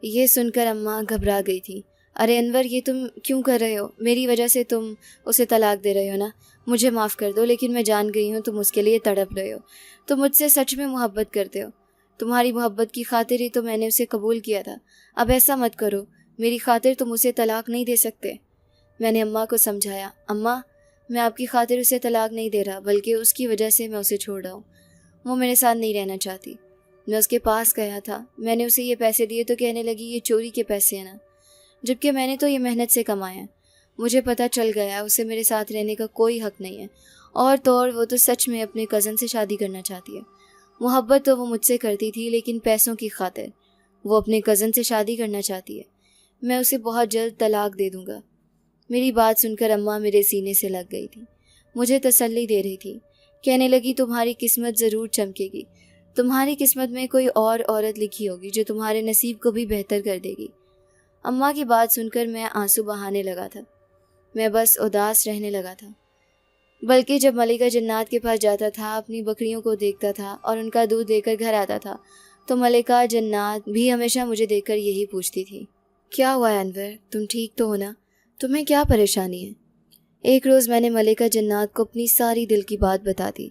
یہ سن کر اماں گھبرا گئی تھی۔ ارے انور، یہ تم کیوں کر رہے ہو؟ میری وجہ سے تم اسے طلاق دے رہے ہو نا؟ مجھے معاف کر دو، لیکن میں جان گئی ہوں تم اس کے لیے تڑپ رہے ہو، تم مجھ سے سچ میں محبت کرتے ہو۔ تمہاری محبت کی خاطر ہی تو میں نے اسے قبول کیا تھا، اب ایسا مت کرو، میری خاطر تم اسے طلاق نہیں دے سکتے۔ میں نے اماں کو سمجھایا، اماں میں آپ کی خاطر اسے طلاق نہیں دے رہا، بلکہ اس کی وجہ سے میں اسے چھوڑ رہا ہوں، وہ میرے ساتھ نہیں رہنا چاہتی۔ میں اس کے پاس گیا تھا، میں نے اسے یہ پیسے دیے تو کہنے لگی یہ چوری کے پیسے ہیں نا، جبکہ میں نے تو یہ محنت سے کمایا۔ مجھے پتہ چل گیا اسے میرے ساتھ رہنے کا کوئی حق نہیں ہے، اور تو اور وہ تو سچ میں اپنے کزن سے شادی کرنا چاہتی ہے۔ محبت تو وہ مجھ سے کرتی تھی، لیکن پیسوں کی خاطر وہ اپنے کزن سے شادی کرنا چاہتی ہے۔ میں اسے بہت جلد طلاق دے دوں گا۔ میری بات سن کر اماں میرے سینے سے لگ گئی تھی، مجھے تسلی دے رہی تھی، کہنے لگی تمہاری قسمت ضرور چمکے گی، تمہاری قسمت میں کوئی اور عورت لکھی ہوگی جو تمہارے نصیب کو بھی بہتر کر دے گی۔ اماں کی بات سن کر میں آنسو بہانے لگا تھا، میں بس اداس رہنے لگا تھا۔ بلکہ جب ملکہ جنات کے پاس جاتا تھا، اپنی بکریوں کو دیکھتا تھا اور ان کا دودھ دے کر گھر آتا تھا، تو ملکہ جنات بھی ہمیشہ مجھے دیکھ کر یہی پوچھتی تھی، کیا ہوا ہے انور، تم ٹھیک تو ہو نا؟ تمہیں کیا پریشانی ہے؟ ایک روز میں نے ملکہ جنات کو اپنی ساری دل کی بات بتا دی۔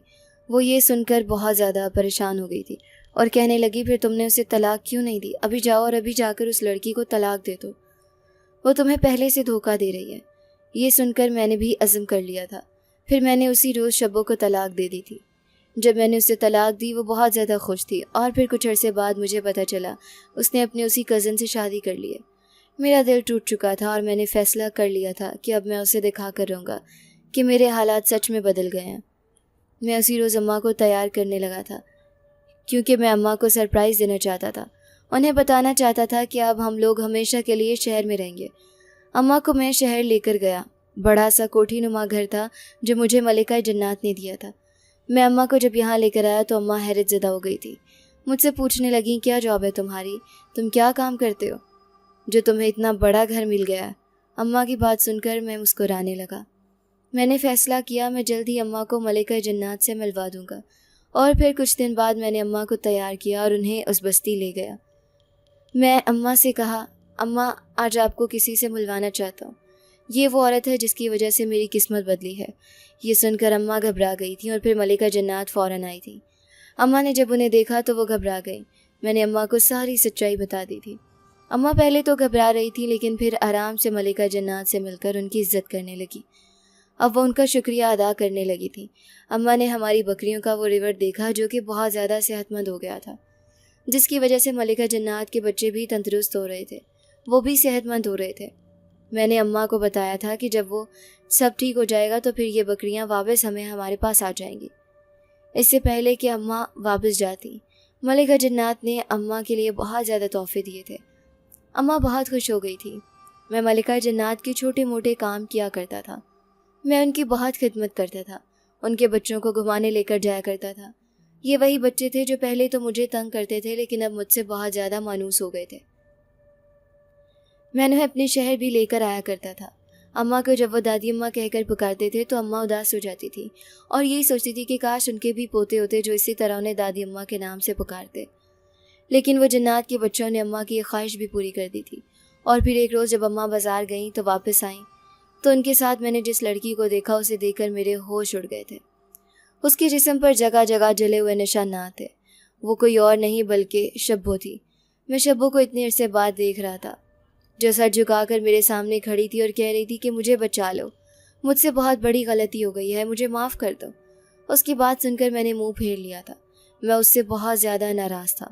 وہ یہ سن کر بہت زیادہ پریشان ہو گئی تھی اور کہنے لگی، پھر تم نے اسے طلاق کیوں نہیں دی؟ ابھی جاؤ اور ابھی جا کر اس لڑکی کو طلاق دے دو، وہ تمہیں پہلے سے دھوکہ دے رہی ہے۔ یہ سن کر میں نے بھی عزم کر لیا تھا۔ پھر میں نے اسی روز شبو کو طلاق دے دی تھی۔ جب میں نے اسے طلاق دی وہ بہت زیادہ خوش تھی، اور پھر کچھ عرصے بعد مجھے پتہ چلا اس نے اپنے اسی کزن سے شادی کر لی ہے۔ میرا دل ٹوٹ چکا تھا اور میں نے فیصلہ کر لیا تھا کہ اب میں اسے دکھا کر رہوں گا کہ میرے حالات سچ میں بدل گئے ہیں۔ میں اسی روز اماں کو تیار کرنے لگا تھا، کیونکہ میں اماں کو سرپرائز دینا چاہتا تھا، انہیں بتانا چاہتا تھا کہ اب ہم لوگ ہمیشہ کے لیے شہر میں رہیں گے۔ اماں کو میں شہر لے کر گیا۔ بڑا سا کوٹھی نما گھر تھا جو مجھے ملکہ جنات نے دیا تھا۔ میں اماں کو جب یہاں لے کر آیا تو اماں حیرت زدہ ہو گئی تھی، مجھ سے پوچھنے لگیں، کیا جاب ہے تمہاری؟ تم کیا کام کرتے ہو جو تمہیں اتنا بڑا گھر مل گیا؟ اماں کی بات سن کر میں مسکرانے لگا۔ میں نے فیصلہ کیا میں جلد ہی اماں کو ملکہ جنات سے ملوا دوں گا، اور پھر کچھ دن بعد میں نے اماں کو تیار کیا اور انہیں اس بستی لے گیا۔ میں اماں سے کہا، اماں آج آپ کو کسی سے ملوانا چاہتا ہوں، یہ وہ عورت ہے جس کی وجہ سے میری قسمت بدلی ہے۔ یہ سن کر اماں گھبرا گئی تھیں اور پھر ملکہ جنات فوراً آئی تھی۔ اماں نے جب انہیں دیکھا تو وہ گھبرا گئی۔ میں نے اماں کو ساری سچائی بتا دی تھی۔ اماں پہلے تو گھبرا رہی تھی، لیکن پھر آرام سے ملکہ جنات سے مل کر ان کی عزت کرنے لگی۔ اب وہ ان کا شکریہ ادا کرنے لگی تھی۔ اماں نے ہماری بکریوں کا وہ ریوڑ دیکھا جو کہ بہت زیادہ صحت مند ہو گیا تھا، جس کی وجہ سے ملکہ جنات کے بچے بھی تندرست ہو رہے تھے، وہ بھی صحت مند ہو رہے تھے۔ میں نے اماں کو بتایا تھا کہ جب وہ سب ٹھیک ہو جائے گا تو پھر یہ بکریاں واپس ہمارے پاس آ جائیں گی۔ اس سے پہلے کہ اماں واپس جاتی، ملکہ جنات نے اماں کے لیے بہت زیادہ تحفے دیے تھے۔ اماں بہت خوش ہو گئی تھی۔ میں ملکہ جنات کے چھوٹے موٹے کام کیا کرتا تھا، میں ان کی بہت خدمت کرتا تھا، ان کے بچوں کو گھمانے لے کر جایا کرتا تھا۔ یہ وہی بچے تھے جو پہلے تو مجھے تنگ کرتے تھے، لیکن اب مجھ سے بہت زیادہ مانوس ہو گئے تھے۔ میں انہیں اپنے شہر بھی لے کر آیا کرتا تھا۔ اماں کو جب وہ دادی اماں کہہ کر پکارتے تھے تو اماں اداس ہو جاتی تھی اور یہی سوچتی تھی کہ کاش ان کے بھی پوتے ہوتے جو اسی طرح انہیں دادی اماں کے نام سے پکارتے۔ لیکن وہ جنات کے بچوں نے اماں کی یہ خواہش بھی پوری کر دی تھی۔ اور پھر ایک روز جب اماں بازار گئیں تو واپس آئیں تو ان کے ساتھ میں نے جس لڑکی کو دیکھا اسے دیکھ کر میرے ہوش اڑ گئے تھے۔ اس کے جسم پر جگہ جگہ جلے ہوئے نشانات تھے۔ وہ کوئی اور نہیں بلکہ شبو تھی۔ میں شبو کو اتنے عرصے بعد دیکھ رہا تھا، جو سر جھکا کر میرے سامنے کھڑی تھی اور کہہ رہی تھی کہ مجھے بچا لو، مجھ سے بہت بڑی غلطی ہو گئی ہے، مجھے معاف کر دو۔ اس کی بات سن کر میں نے منہ پھیر لیا تھا، میں اس سے بہت زیادہ ناراض تھا۔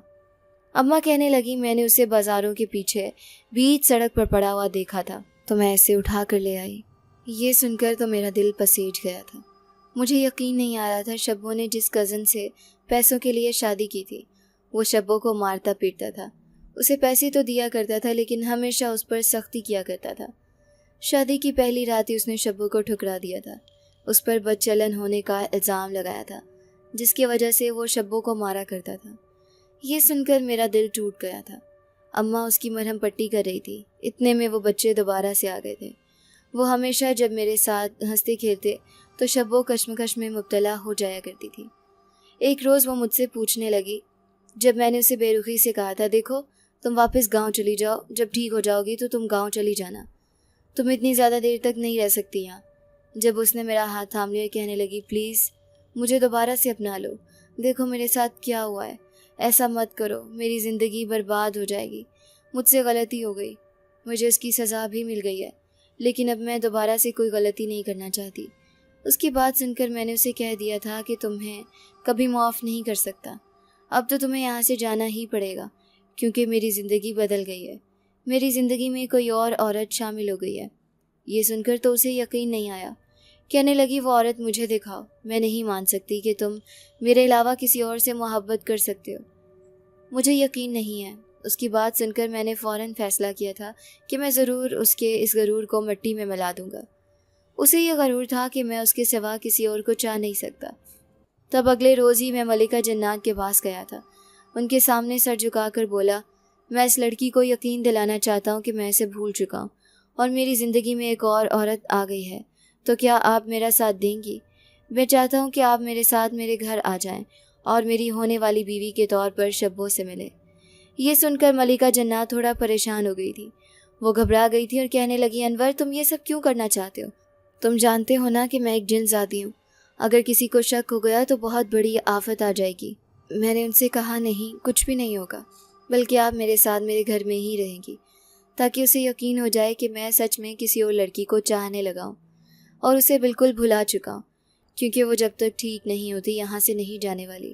اماں کہنے لگی، میں نے اسے بازاروں کے پیچھے بیچ سڑک پر پڑا ہوا دیکھا تھا تو میں اسے اٹھا کر لے آئی۔ یہ سن کر تو میرا دل پسیج گیا تھا۔ مجھے یقین نہیں آ رہا تھا شبو نے جس کزن سے پیسوں کے لیے شادی کی تھی وہ شبو کو مارتا پیٹتا تھا، اسے پیسے تو دیا کرتا تھا لیکن ہمیشہ اس پر سختی کیا کرتا تھا۔ شادی کی پہلی رات ہی اس نے شبو کو ٹھکرا دیا تھا، اس پر بد چلن ہونے کا الزام لگایا تھا، جس کی وجہ سے وہ شبو کو مارا کرتا تھا۔ یہ سن کر میرا دل ٹوٹ گیا تھا۔ اماں اس کی مرہم پٹی کر رہی تھی۔ اتنے میں وہ بچے دوبارہ سے آ گئے تھے۔ وہ ہمیشہ جب میرے ساتھ ہنستے کھیلتے تو شب کشمکش میں مبتلا ہو جایا کرتی تھی۔ ایک روز وہ مجھ سے پوچھنے لگی، جب میں نے اسے بے رخی سے کہا تھا، دیکھو تم واپس گاؤں چلی جاؤ، جب ٹھیک ہو جاؤ گی تو تم گاؤں چلی جانا، تم اتنی زیادہ دیر تک نہیں رہ سکتی یہاں۔ جب اس نے میرا ہاتھ تھام لیا، کہنے لگی، پلیز مجھے دوبارہ سے اپنا لو، دیکھو میرے ساتھ کیا ہوا ہے، ایسا مت کرو، میری زندگی برباد ہو جائے گی، مجھ سے غلطی ہو گئی، مجھے اس کی سزا بھی مل گئی ہے، لیکن اب میں دوبارہ سے کوئی غلطی نہیں کرنا چاہتی۔ اس کی بات سن کر میں نے اسے کہہ دیا تھا کہ تمہیں کبھی معاف نہیں کر سکتا، اب تو تمہیں یہاں سے جانا ہی پڑے گا، کیونکہ میری زندگی بدل گئی ہے، میری زندگی میں کوئی اور عورت شامل ہو گئی ہے۔ یہ سن کر تو اسے یقین نہیں آیا۔ کہنے لگی، وہ عورت مجھے دکھاؤ، میں نہیں مان سکتی کہ تم میرے علاوہ کسی اور سے محبت کر سکتے ہو، مجھے یقین نہیں ہے۔ اس کی بات سن کر میں نے فوراً فیصلہ کیا تھا کہ میں ضرور اس کے اس غرور کو مٹی میں ملا دوں گا۔ اسے یہ غرور تھا کہ میں اس کے سوا کسی اور کو چاہ نہیں سکتا۔ تب اگلے روز ہی میں ملکہ جنات کے پاس گیا تھا۔ ان کے سامنے سر جھکا کر بولا، میں اس لڑکی کو یقین دلانا چاہتا ہوں کہ میں اسے بھول چکا ہوں اور میری زندگی میں ایک اور عورت آ گئی ہے، تو کیا آپ میرا ساتھ دیں گی؟ میں چاہتا ہوں کہ آپ میرے ساتھ میرے گھر آ جائیں اور میری ہونے والی بیوی کے طور پر شبو سے ملیں۔ یہ سن کر ملکہ جنات تھوڑا پریشان ہو گئی تھی۔ وہ گھبرا گئی تھی اور کہنے لگی، انور تم یہ سب کیوں کرنا چاہتے ہو؟ تم جانتے ہو نا کہ میں ایک جن زادی ہوں، اگر کسی کو شک ہو گیا تو بہت بڑی آفت آ جائے گی۔ میں نے ان سے کہا، نہیں، کچھ بھی نہیں ہوگا، بلکہ آپ میرے ساتھ میرے گھر میں ہی رہیں گی، تاکہ اسے یقین ہو جائے کہ میں سچ میں کسی اور لڑکی کو چاہنے لگا ہوں اور اسے بالکل بھلا چکا ہوں، کیونکہ وہ جب تک ٹھیک نہیں ہوتی یہاں سے نہیں جانے والی،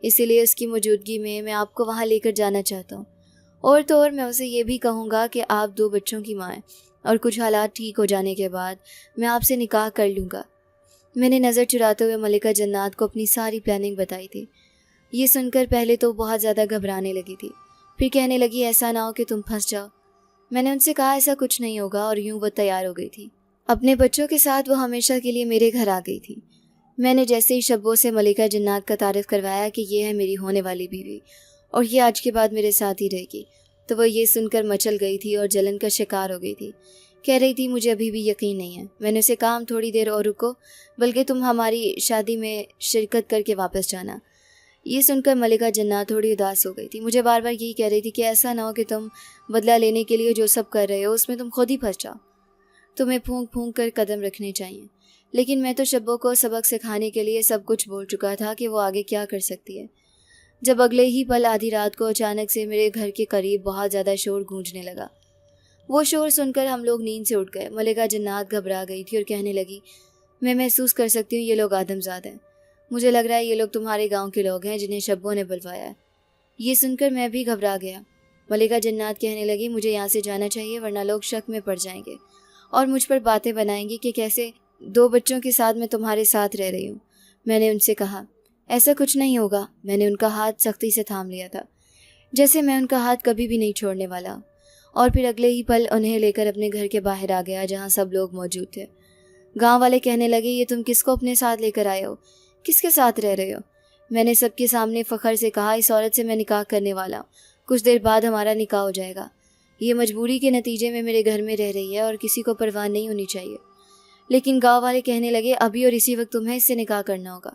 اسی لیے اس کی موجودگی میں آپ کو وہاں لے کر جانا چاہتا ہوں، اور تو اور میں اسے یہ بھی کہوں گا کہ آپ 2 بچوں کی ماں ہیں اور کچھ حالات ٹھیک ہو جانے کے بعد میں آپ سے نکاح کر لوں گا۔ میں نے نظر چراتے ہوئے ملکہ جنات کو اپنی ساری پلاننگ بتائی تھی۔ یہ سن کر پہلے تو بہت زیادہ گھبرانے لگی تھی، پھر کہنے لگی، ایسا نہ ہو کہ تم پھنس جاؤ۔ میں نے ان سے کہا، ایسا کچھ نہیں ہوگا، اور یوں وہ تیار ہو گئی تھی۔ اپنے بچوں کے ساتھ وہ ہمیشہ کے لیے میرے گھر آ گئی تھی۔ میں نے جیسے ہی شبو سے ملکہ جنات کا تعارف کروایا کہ یہ ہے میری ہونے والی بیوی اور یہ آج کے بعد میرے ساتھ ہی رہے گی، تو وہ یہ سن کر مچل گئی تھی اور جلن کا شکار ہو گئی تھی۔ کہہ رہی تھی، مجھے ابھی بھی یقین نہیں ہے۔ میں نے اسے کہا، ہم تھوڑی دیر اور رکو، بلکہ تم ہماری شادی میں شرکت کر کے واپس جانا۔ یہ سن کر ملکہ جنات تھوڑی اداس ہو گئی تھی، مجھے بار بار یہی کہہ رہی تھی کہ ایسا نہ ہو کہ تم بدلہ لینے کے لیے جو سب کر رہے ہو اس میں تم خود ہی پھنس جاؤ، تمہیں پھونک پھونک کر قدم رکھنے چاہیے۔ لیکن میں تو شبو کو سبق سکھانے کے لیے سب کچھ بول چکا تھا کہ وہ آگے کیا کر سکتی ہے، جب اگلے ہی پل آدھی رات کو اچانک سے میرے گھر کے قریب بہت زیادہ شور گونجنے لگا۔ وہ شور سن کر ہم لوگ نیند سے اٹھ گئے۔ ملکہ جنات گھبرا گئی تھی اور کہنے لگی، میں محسوس کر سکتی ہوں یہ لوگ آدم زاد ہیں، مجھے لگ رہا ہے یہ لوگ تمہارے گاؤں کے لوگ ہیں جنہیں شبو نے بلوایا ہے۔ یہ سن کر میں بھی گھبرا گیا۔ ملکہ جنات کہنے لگی، مجھے یہاں سے جانا چاہیے ورنہ لوگ شک میں پڑ جائیں گے اور مجھ پر باتیں بنائیں گے کہ کیسے 2 بچوں کے ساتھ میں تمہارے ساتھ رہ رہی ہوں۔ میں نے ان سے کہا، ایسا کچھ نہیں ہوگا۔ میں نے ان کا ہاتھ سختی سے تھام لیا تھا، جیسے میں ان کا ہاتھ کبھی بھی نہیں چھوڑنے والا، اور پھر اگلے ہی پل انہیں لے کر اپنے گھر کے باہر آ گیا جہاں سب لوگ موجود تھے۔ گاؤں والے کہنے لگے، یہ تم کس کو اپنے ساتھ لے کر آئے ہو؟ کس کے ساتھ رہ رہے ہو؟ میں نے سب کے سامنے فخر سے کہا، اس عورت سے میں نکاح کرنے والا ہوں، کچھ دیر بعد ہمارا نکاح ہو جائے گا۔ یہ مجبوری کے نتیجے میں میرے گھر میں رہ رہی ہے اور کسی کو پرواہ نہیں ہونی چاہیے۔ لیکن گاؤں والے کہنے لگے، ابھی اور اسی وقت تمہیں اس سے نکاح کرنا ہوگا،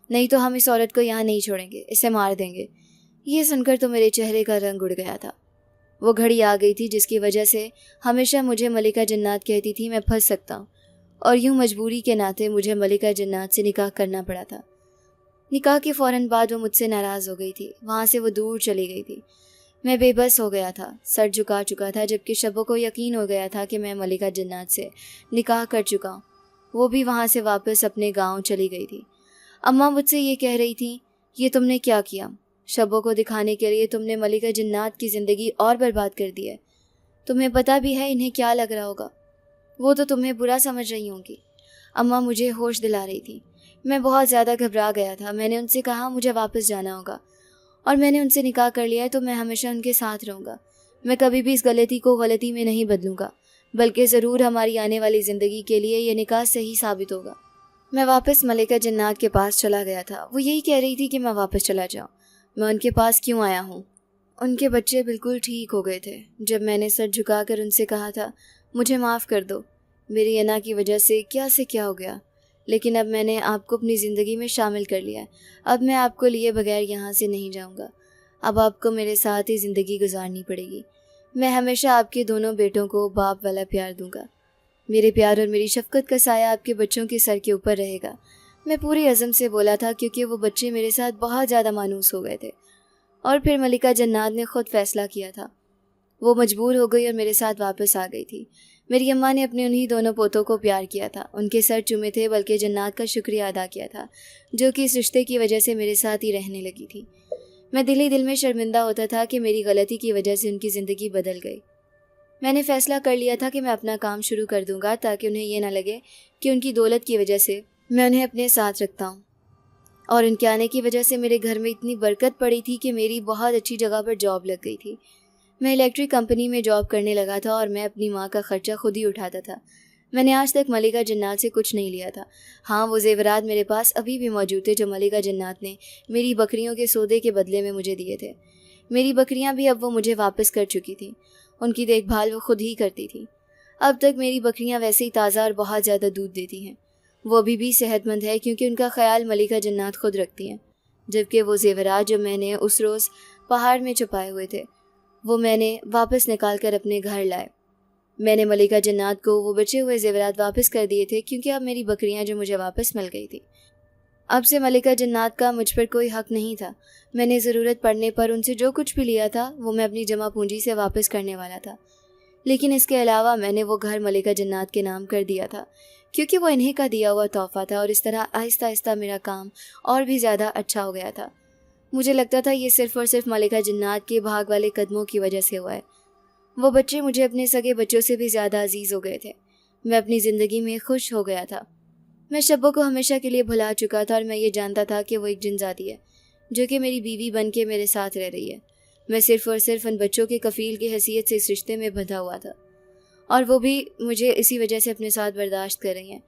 نہیں تو ہم اس عورت کو یہاں نہیں چھوڑیں گے، اسے مار دیں گے۔ یہ سن کر تو میرے چہرے کا رنگ اڑ گیا تھا۔ وہ گھڑی آ گئی تھی جس کی وجہ سے ہمیشہ مجھے ملکہ جنات کہتی تھی میں پھنس سکتا ہوں، اور یوں مجبوری کے ناطے مجھے ملکہ جنات سے نکاح کرنا پڑا تھا۔ نکاح کے فوراً بعد وہ مجھ سے ناراض ہو گئی تھی، وہاں سے وہ دور چلی گئی تھی۔ میں بے بس ہو گیا تھا، سر جھکا چکا تھا، جبکہ شبو کو یقین ہو گیا تھا کہ میں ملکہ جنات سے نکاح کر چکا ہوں۔ وہ بھی وہاں سے واپس اپنے گاؤں چلی گئی تھی۔ اماں مجھ سے یہ کہہ رہی تھی، یہ تم نے کیا کیا؟ شبو کو دکھانے کے لیے تم نے ملکہ جنات کی زندگی اور برباد کر دی ہے۔ تمہیں پتہ بھی ہے انہیں کیا لگ رہا ہوگا، وہ تو تمہیں برا سمجھ رہی ہوں گی۔ اماں مجھے ہوش دلا رہی تھی۔ میں بہت زیادہ گھبرا گیا تھا۔ میں نے ان سے کہا، مجھے واپس جانا ہوگا، اور میں نے ان سے نکاح کر لیا ہے تو میں ہمیشہ ان کے ساتھ رہوں گا۔ میں کبھی بھی اس غلطی کو غلطی میں نہیں بدلوں گا، بلکہ ضرور ہماری آنے والی زندگی کے لیے یہ نکاح صحیح ثابت ہوگا۔ میں واپس ملکہ جنات کے پاس چلا گیا تھا۔ وہ یہی کہہ رہی تھی کہ میں واپس چلا جاؤں۔ میں ان کے پاس کیوں آیا ہوں؟ ان کے بچے بالکل ٹھیک ہو گئے تھے جب میں نے سر جھکا کر ان سے کہا تھا مجھے معاف کر دو، میری انا کی وجہ سے کیا ہو گیا، لیکن اب میں نے آپ کو اپنی زندگی میں شامل کر لیا ہے، اب میں آپ کو لیے بغیر یہاں سے نہیں جاؤں گا، اب آپ کو میرے ساتھ ہی زندگی گزارنی پڑے گی، میں ہمیشہ آپ کے دونوں بیٹوں کو باپ والا پیار دوں گا، میرے پیار اور میری شفقت کا سایہ آپ کے بچوں کے سر کے اوپر رہے گا۔ میں پوری عزم سے بولا تھا کیونکہ وہ بچے میرے ساتھ بہت زیادہ مانوس ہو گئے تھے۔ اور پھر ملکہ جنات نے خود فیصلہ کیا تھا، وہ مجبور ہو گئی اور میرے ساتھ واپس آ گئی تھی۔ میری اماں نے اپنے انہی دونوں پوتوں کو پیار کیا تھا، ان کے سر چومے تھے، بلکہ جنات کا شکریہ ادا کیا تھا جو کہ اس رشتے کی وجہ سے میرے ساتھ ہی رہنے لگی تھی۔ میں دل ہی دل میں شرمندہ ہوتا تھا کہ میری غلطی کی وجہ سے ان کی زندگی بدل گئی۔ میں نے فیصلہ کر لیا تھا کہ میں اپنا کام شروع کر دوں گا تاکہ انہیں یہ نہ لگے کہ ان کی دولت کی وجہ سے میں انہیں اپنے ساتھ رکھتا ہوں، اور ان کے آنے کی وجہ سے میرے گھر میں اتنی برکت پڑی تھی کہ میری بہت اچھی جگہ پر جاب لگ گئی تھی۔ میں الیکٹرک کمپنی میں جاب کرنے لگا تھا اور میں اپنی ماں کا خرچہ خود ہی اٹھاتا تھا۔ میں نے آج تک ملکہ جنات سے کچھ نہیں لیا تھا۔ ہاں، وہ زیورات میرے پاس ابھی بھی موجود تھے جو ملکہ جنات نے میری بکریوں کے سودے کے بدلے میں مجھے دیے تھے۔ میری بکریاں بھی اب وہ مجھے واپس کر چکی تھیں، ان کی دیکھ بھال وہ خود ہی کرتی تھی۔ اب تک میری بکریاں ویسے ہی تازہ اور بہت زیادہ دودھ دیتی ہیں، وہ ابھی بھی صحت مند ہے کیونکہ ان کا خیال ملکہ جنات خود رکھتی ہیں، جبکہ وہ زیورات جو میں نے اس روز پہاڑ میں چھپائے ہوئے تھے وہ میں نے واپس نکال کر اپنے گھر لائے۔ میں نے ملکہ جنات کو وہ بچے ہوئے زیورات واپس کر دیے تھے کیونکہ اب میری بکریاں جو مجھے واپس مل گئی تھی، اب سے ملکہ جنات کا مجھ پر کوئی حق نہیں تھا۔ میں نے ضرورت پڑنے پر ان سے جو کچھ بھی لیا تھا وہ میں اپنی جمع پونجی سے واپس کرنے والا تھا، لیکن اس کے علاوہ میں نے وہ گھر ملکہ جنات کے نام کر دیا تھا کیونکہ وہ انہیں کا دیا ہوا تحفہ تھا، اور اس طرح آہستہ آہستہ میرا کام اور بھی زیادہ اچھا ہو گیا تھا۔ مجھے لگتا تھا یہ صرف اور صرف ملکہ جنات کے بھاگ والے قدموں کی وجہ سے ہوا ہے۔ وہ بچے مجھے اپنے سگے بچوں سے بھی زیادہ عزیز ہو گئے تھے۔ میں اپنی زندگی میں خوش ہو گیا تھا۔ میں شبو کو ہمیشہ کے لیے بھلا چکا تھا اور میں یہ جانتا تھا کہ وہ ایک جن ذاتی ہے جو کہ میری بیوی بن کے میرے ساتھ رہ رہی ہے۔ میں صرف اور صرف ان بچوں کے کفیل کی حیثیت سے اس رشتے میں بندھا ہوا تھا، اور وہ بھی مجھے اسی وجہ سے اپنے ساتھ برداشت کر رہی ہیں۔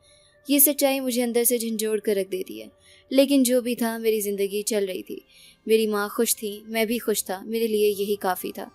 یہ سچائی مجھے اندر سے جھنجھوڑ کر رکھ دیتی ہے، لیکن جو بھی تھا میری زندگی چل رہی تھی، میری ماں خوش تھی، میں بھی خوش تھا، میرے لیے یہی کافی تھا۔